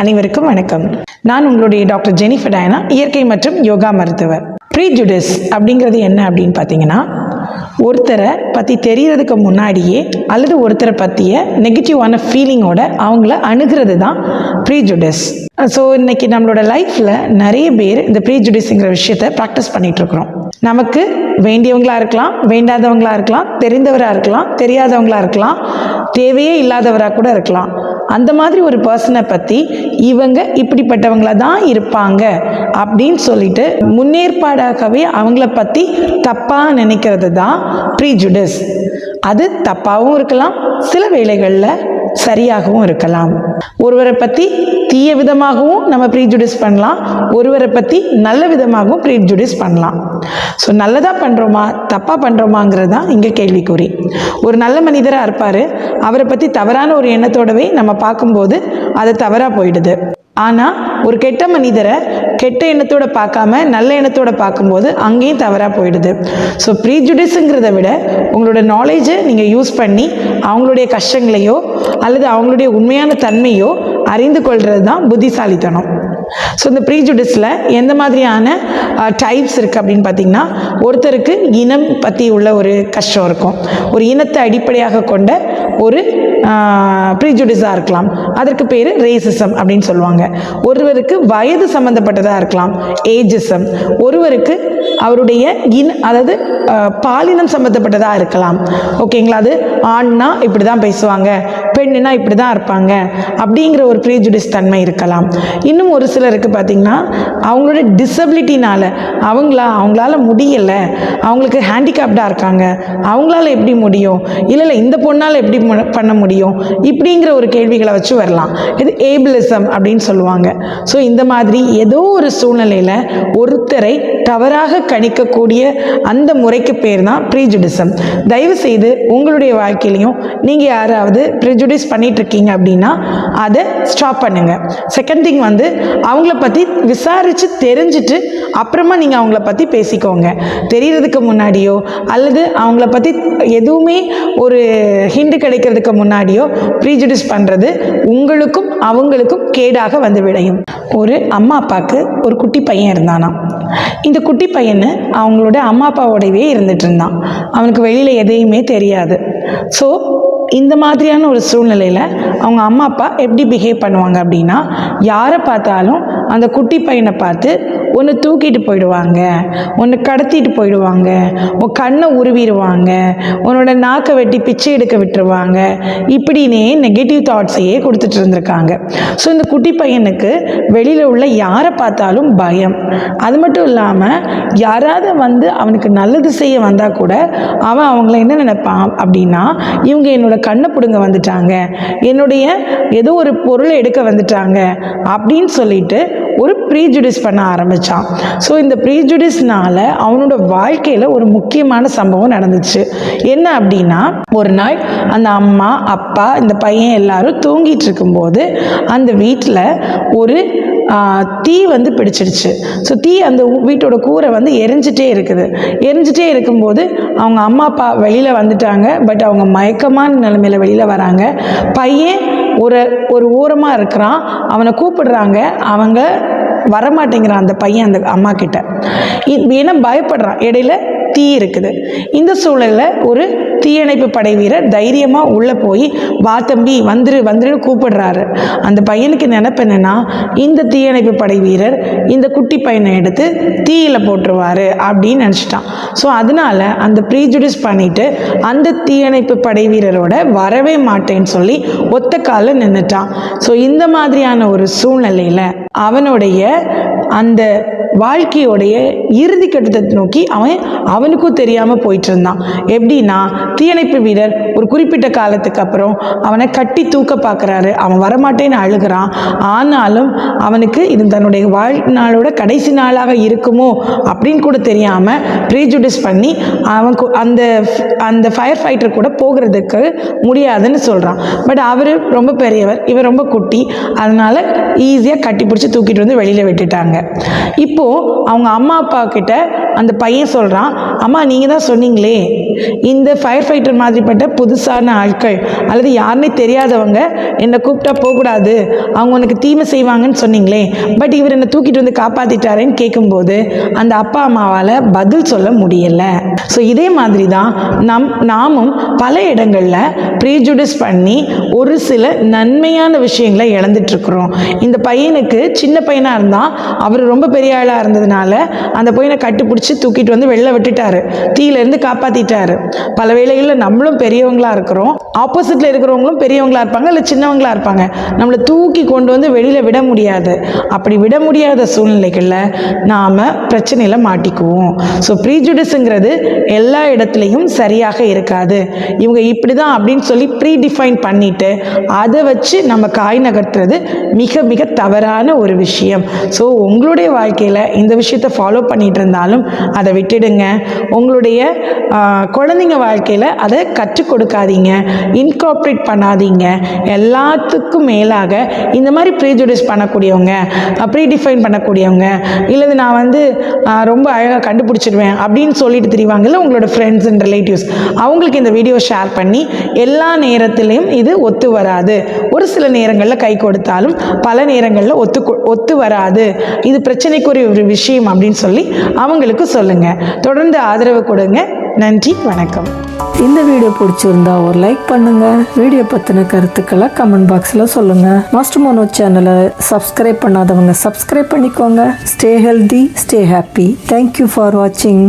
அனைவருக்கும் வணக்கம். நான் உங்களுடைய டாக்டர் ஜெனிஃபர் டயனா, இயற்கை மற்றும் யோகா மருத்துவர். ப்ரீஜுடிஸ் அப்படிங்கிறது என்ன அப்படின்னு பார்த்தீங்கன்னா, ஒருத்தரை பற்றி தெரியறதுக்கு முன்னாடியே அல்லது ஒருத்தரை பற்றிய நெகட்டிவான ஃபீலிங்கோட அவங்கள அணுகிறது தான் ப்ரீஜுடிஸ். ஸோ இன்னைக்கு நம்மளோட லைஃப்பில் நிறைய பேர் இந்த ப்ரீஜுடிஸ்ங்கிற விஷயத்தை ப்ராக்டிஸ் பண்ணிகிட்ருக்குறோம். நமக்கு வேண்டியவங்களாக இருக்கலாம், வேண்டாதவங்களாக இருக்கலாம், தெரிந்தவராக இருக்கலாம், தெரியாதவங்களாக இருக்கலாம், தேவையே இல்லாதவராக கூட இருக்கலாம். அந்த மாதிரி ஒரு பர்சனை பற்றி இவங்க இப்படிப்பட்டவங்கள தான் இருப்பாங்க அப்படின்னு சொல்லிட்டு முன்னேற்பாடாகவே அவங்கள பற்றி தப்பாக நினைக்கிறது தான் ப்ரீஜுடிஸ். அது தப்பாகவும் இருக்கலாம், சில வேளைகளில் சரியாகவும் இருக்கலாம். ஒருவரை பற்றி தீய விதமாகவும் நம்ம ப்ரீஜுடிஸ் பண்ணலாம், ஒருவரை பற்றி நல்ல விதமாகவும் ப்ரீஜுடிஸ் பண்ணலாம். ஸோ நல்லதாக பண்ணுறோமா தப்பாக பண்ணுறோமாங்கிறது தான் இங்கே கேள்விக்குறி. ஒரு நல்ல மனிதராக இருப்பார், அவரை பற்றி தவறான ஒரு எண்ணத்தோடவே நம்ம பார்க்கும்போது அது தவறாக போயிடுது. ஆனால் ஒரு கெட்ட மனிதரை கெட்ட எண்ணத்தோடு பார்க்காம நல்ல எண்ணத்தோடு பார்க்கும்போது அங்கேயும் தவறாக போயிடுது. ஸோ ப்ரீஜுடிஸுங்கிறத விட உங்களோட நாலேஜை நீங்கள் யூஸ் பண்ணி அவங்களுடைய கஷ்டங்களையோ அல்லது அவங்களுடைய உண்மையான தன்மையோ அறிந்து கொள்வது தான் புத்திசாலித்தனம். ஸோ இந்த ப்ரீஜுடிஸில் எந்த மாதிரியான டைப்ஸ் இருக்குது அப்படின்னு பார்த்தீங்கன்னா, ஒருத்தருக்கு இனம் பற்றி உள்ள ஒரு கஷ்டம் இருக்கும், ஒரு இனத்தை அடிப்படையாக கொண்ட ஒரு ப்ரீஜுடிஸாக இருக்கலாம், அதற்கு பேர் ரேசிசம் அப்படின்னு சொல்லுவாங்க. ஒருவருக்கு வயது சம்மந்தப்பட்டதாக இருக்கலாம், ஏஜிசம். ஒருவருக்கு அவருடைய அதாவது பாலினம் சம்மந்தப்பட்டதாக இருக்கலாம். ஓகேங்களா, அது ஆண்னா இப்படி தான் பேசுவாங்க, பெண்ணுனா இப்படி தான் இருப்பாங்க அப்படிங்கிற ஒரு ப்ரீஜுடிஸ் தன்மை இருக்கலாம். இன்னும் ஒரு சிலருக்கு பார்த்திங்கன்னா, அவங்களோட டிசபிலிட்டினால் அவங்களால முடியலை, அவங்களுக்கு ஹேண்டிகேப்டாக இருக்காங்க, அவங்களால எப்படி முடியும், இல்லை இந்த பொண்ணால் எப்படி பண்ண முடியும், இப்படிங்கிற ஒரு கேள்விகளை வச்சு வரலாம். இது ஏபிளிசம் அப்படின்னு சொல்லுவாங்க. ஸோ இந்த மாதிரி ஏதோ ஒரு சூழ்நிலையில் ஒருத்தரை தவறாக கணிக்கக்கூடிய அந்த முறைக்கு பேர் தான் ப்ரீஜுடிசம். தயவுசெய்து உங்களுடைய வாழ்க்கையிலையும் நீங்கள் யாராவது ப்ரீஜுடிஸ் பண்ணிட்டு இருக்கீங்க அப்படின்னா அதை ஸ்டாப் பண்ணுங்கள். செகண்ட் திங் வந்து அவங்கள பற்றி விசாரித்து தெரிஞ்சுட்டு அப்புறமா நீங்கள் அவங்கள பற்றி பேசிக்கோங்க. தெரியறதுக்கு முன்னாடியோ அல்லது அவங்கள பற்றி எதுவுமே ஒரு ஹிண்ட் கிடைக்கிறதுக்கு முன்னாடியோ ப்ரீஜுடிஸ் பண்ணுறது உங்களுக்கும் அவங்களுக்கும் கேடாக வந்து விளையும். ஒரு அம்மா அப்பாவுக்கு ஒரு குட்டி பையன் இருந்தானா. இந்த குட்டி பையனு அவங்களோட அம்மா அப்பாவோடவே இருந்துட்டு இருந்தான். அவனுக்கு வெளியில் எதையுமே தெரியாது. ஸோ இந்த மாதிரியான ஒரு சூழ்நிலையில் அவங்க அம்மா அப்பா எப்படி பிஹேவ் பண்ணுவாங்க அப்படின்னா, யாரை பார்த்தாலும் அந்த குட்டி பையனை பார்த்து ஒன்று தூக்கிட்டு போயிடுவாங்க, ஒன்று கடத்திட்டு போயிடுவாங்க, உன் கண்ணை உருவிடுவாங்க, உன்னோட நாக்கை வெட்டி பிச்சை எடுக்க விட்டுருவாங்க, இப்படின்னே நெகட்டிவ் தாட்ஸையே கொடுத்துட்டு இருந்திருக்காங்க. ஸோ இந்த குட்டி பையனுக்கு வெளியில் உள்ள யாரை பார்த்தாலும் பயம். அது மட்டும் இல்லாமல் யாராவது வந்து அவனுக்கு நல்லது செய்ய வந்தால் கூட அவன் அவங்கள என்ன நினைப்பான் அப்படின்னா, இவங்க என்னோட கண்ணை பிடுங்க வந்துட்டாங்க, என்னுடைய ஏதோ ஒரு பொருளை எடுக்க வந்துட்டாங்க அப்படின்னு சொல்லிட்டு ஒரு ப்ரீஜுடிஸ் பண்ண ஆரம்பித்தான். ஸோ இந்த ப்ரீஜுடிஸ்னால அவனோட வாழ்க்கையில் ஒரு முக்கியமான சம்பவம் நடந்துச்சு. என்ன அப்படின்னா, ஒரு நாள் அந்த அம்மா அப்பா இந்த பையன் எல்லாரும் தூங்கிட்டு இருக்கும்போது அந்த வீட்டில் ஒரு தீ வந்து பிடிச்சிடுச்சு. ஸோ தீ அந்த வீட்டோட கூரை வந்து எரிஞ்சிட்டே இருக்கும்போது அவங்க அம்மா அப்பா வெளியில் வந்துட்டாங்க. பட் அவங்க மயக்கமான நிலைமையில் வெளியில் வராங்க. பையன் ஒரு ஓரமாக இருக்கிறான், அவனை கூப்பிடுறாங்க, அவங்க வரமாட்டேங்கிறான் அந்த பையன் அந்த அம்மா கிட்ட. ஏன்னா பயப்படுறான், இடையில தீ இருக்குது. இந்த சூழலில் ஒரு தீயணைப்பு படை வீரர் தைரியமாக உள்ளே போய் வா தம்பி வந்துருன்னு கூப்பிடுறாரு. அந்த பையனுக்கு நினைப்பு என்னன்னா, இந்த தீயணைப்பு படை வீரர் இந்த குட்டி பையனை எடுத்து தீயில் போட்டுருவார் அப்படின்னு நினச்சிட்டான். ஸோ அதனால அந்த ப்ரீஜுடிஸ் பண்ணிட்டு அந்த தீயணைப்பு படை வீரரோட வரவே மாட்டேன்னு சொல்லி ஒத்த காலில் நின்றுட்டான். ஸோ இந்த மாதிரியான ஒரு சூழ்நிலையில் அவனுடைய அந்த வாழ்க்கையோடைய இறுதி கட்டத்தை நோக்கி அவனுக்கும் தெரியாமல் போயிட்டு இருந்தான். எப்படின்னா, தீயணைப்பு வீரர் ஒரு குறிப்பிட்ட காலத்துக்கு அப்புறம் அவனை கட்டி தூக்க பார்க்குறாரு. அவன் வரமாட்டேன்னு அழுகிறான். ஆனாலும் அவனுக்கு இது தன்னுடைய வாழ்நாளோட கடைசி நாளாக இருக்குமோ அப்படின்னு கூட தெரியாமல் ப்ரீஜுடிஸ் பண்ணி அவன் அந்த ஃபயர் ஃபைட்டர் கூட போகிறதுக்கு முடியாதுன்னு சொல்கிறான். பட் அவர் ரொம்ப பெரியவர், இவர் ரொம்ப குட்டி, அதனால் ஈஸியாக கட்டி பிடிச்சி தூக்கிட்டு வந்து வெளியில் விட்டுட்டாங்க. இப்போ இப்போது அவங்க அம்மா அப்பா கிட்ட அந்த பையன் சொல்கிறான், அம்மா நீங்கள் தான் சொன்னீங்களே இந்த ஃபயர் ஃபைட்டர் மாதிரிப்பட்ட புதுசான ஆட்கள் அல்லது யாருன்னே தெரியாதவங்க என்னை கூப்பிட்டா போகக்கூடாது, அவங்க உனக்கு தீமை செய்வாங்கன்னு சொன்னீங்களே, பட் இவர் என்னை தூக்கிட்டு வந்து காப்பாற்றிட்டாரேன்னு கேட்கும்போது அந்த அப்பா அம்மாவால் பதில் சொல்ல முடியலை. ஸோ இதே மாதிரி தான் நாமும் பல இடங்களில் ப்ரீஜுடிஸ் பண்ணி ஒரு சில நன்மையான விஷயங்களை இழந்துட்டுருக்குறோம். இந்த பையனுக்கு சின்ன பையனாக இருந்தால் அவர் ரொம்ப பெரிய ஆளாக இருந்ததுனால அந்த பையனை கட்டுப்பிடிச்சி தூக்கிட்டு வந்து வெளில விட்டுட்டாரு, தீயிலேருந்து காப்பாற்றிட்டாரு. பல வேளைகளில் நம்மளும் பெரியவங்களாக இருக்கிறோம், ஆப்போசிட்டில் இருக்கிறவங்களும் பெரியவங்களாக இருப்பாங்க இல்லை சின்னவங்களாக இருப்பாங்க, நம்மளை தூக்கி கொண்டு வந்து வெளியில் விட முடியாது. அப்படி விட முடியாத சூழ்நிலைகளில் நாம் பிரச்சனையில் மாட்டிக்குவோம். ஸோ ப்ரீஜுடிஸுங்கிறது எல்லா இடத்துலையும் சரியாக இருக்காது. இவங்க இப்படி தான் அப்படின்னு சொல்லி ப்ரீடிஃபைன் பண்ணிவிட்டு அதை வச்சு நம்ம காய் நகர்த்துறது மிக மிக தவறான ஒரு விஷயம். ஸோ உங்களுடைய வாழ்க்கையில் இந்த விஷயத்தை ஃபாலோ பண்ணிகிட்டு இருந்தாலும் அதை விட்டுடுங்க. உங்களுடைய குழந்தைங்க வாழ்க்கையில் அதை கற்றுக் கொடுக்காதீங்க, இன்கார்பரேட் பண்ணாதீங்க. எல்லாத்துக்கும் மேலாக இந்த மாதிரி ப்ரீஜுடிஸ் பண்ணக்கூடியவங்க, ப்ரீடிஃபைன் பண்ணக்கூடியவங்க, இல்லை நான் ரொம்ப அழகாக கண்டுபிடிச்சிடுவேன் அப்படின்னு சொல்லிட்டு தெரிவாங்கல்ல உங்களோட ஃப்ரெண்ட்ஸ் அண்ட் ரிலேட்டிவ்ஸ், அவங்களுக்கு இந்த வீடியோ ஷேர் பண்ணி எல்லா நேரத்திலையும் இது ஒத்து வராது, ஒரு சில நேரங்களில் கை கொடுத்தாலும் பல நேரங்களில் ஒத்து வராது, இது பிரச்சனைக்குரிய ஒரு விஷயம் அப்படின்னு சொல்லி அவங்களுக்கு சொல்லுங்கள். தொடர்ந்து ஆதரவு கொடுங்க. நன்றி, வணக்கம். இந்த வீடியோ பிடிச்சிருந்தா ஒரு லைக் பண்ணுங்க. வீடியோ பற்றின கருத்துக்களை கமெண்ட் பாக்ஸில் சொல்லுங்க. மாஸ்டர் மனோ சேனலை சப்ஸ்கிரைப் பண்ணாதவங்க சப்ஸ்கிரைப் பண்ணிக்கோங்க. Stay healthy, stay happy. Thank you for வாட்சிங்.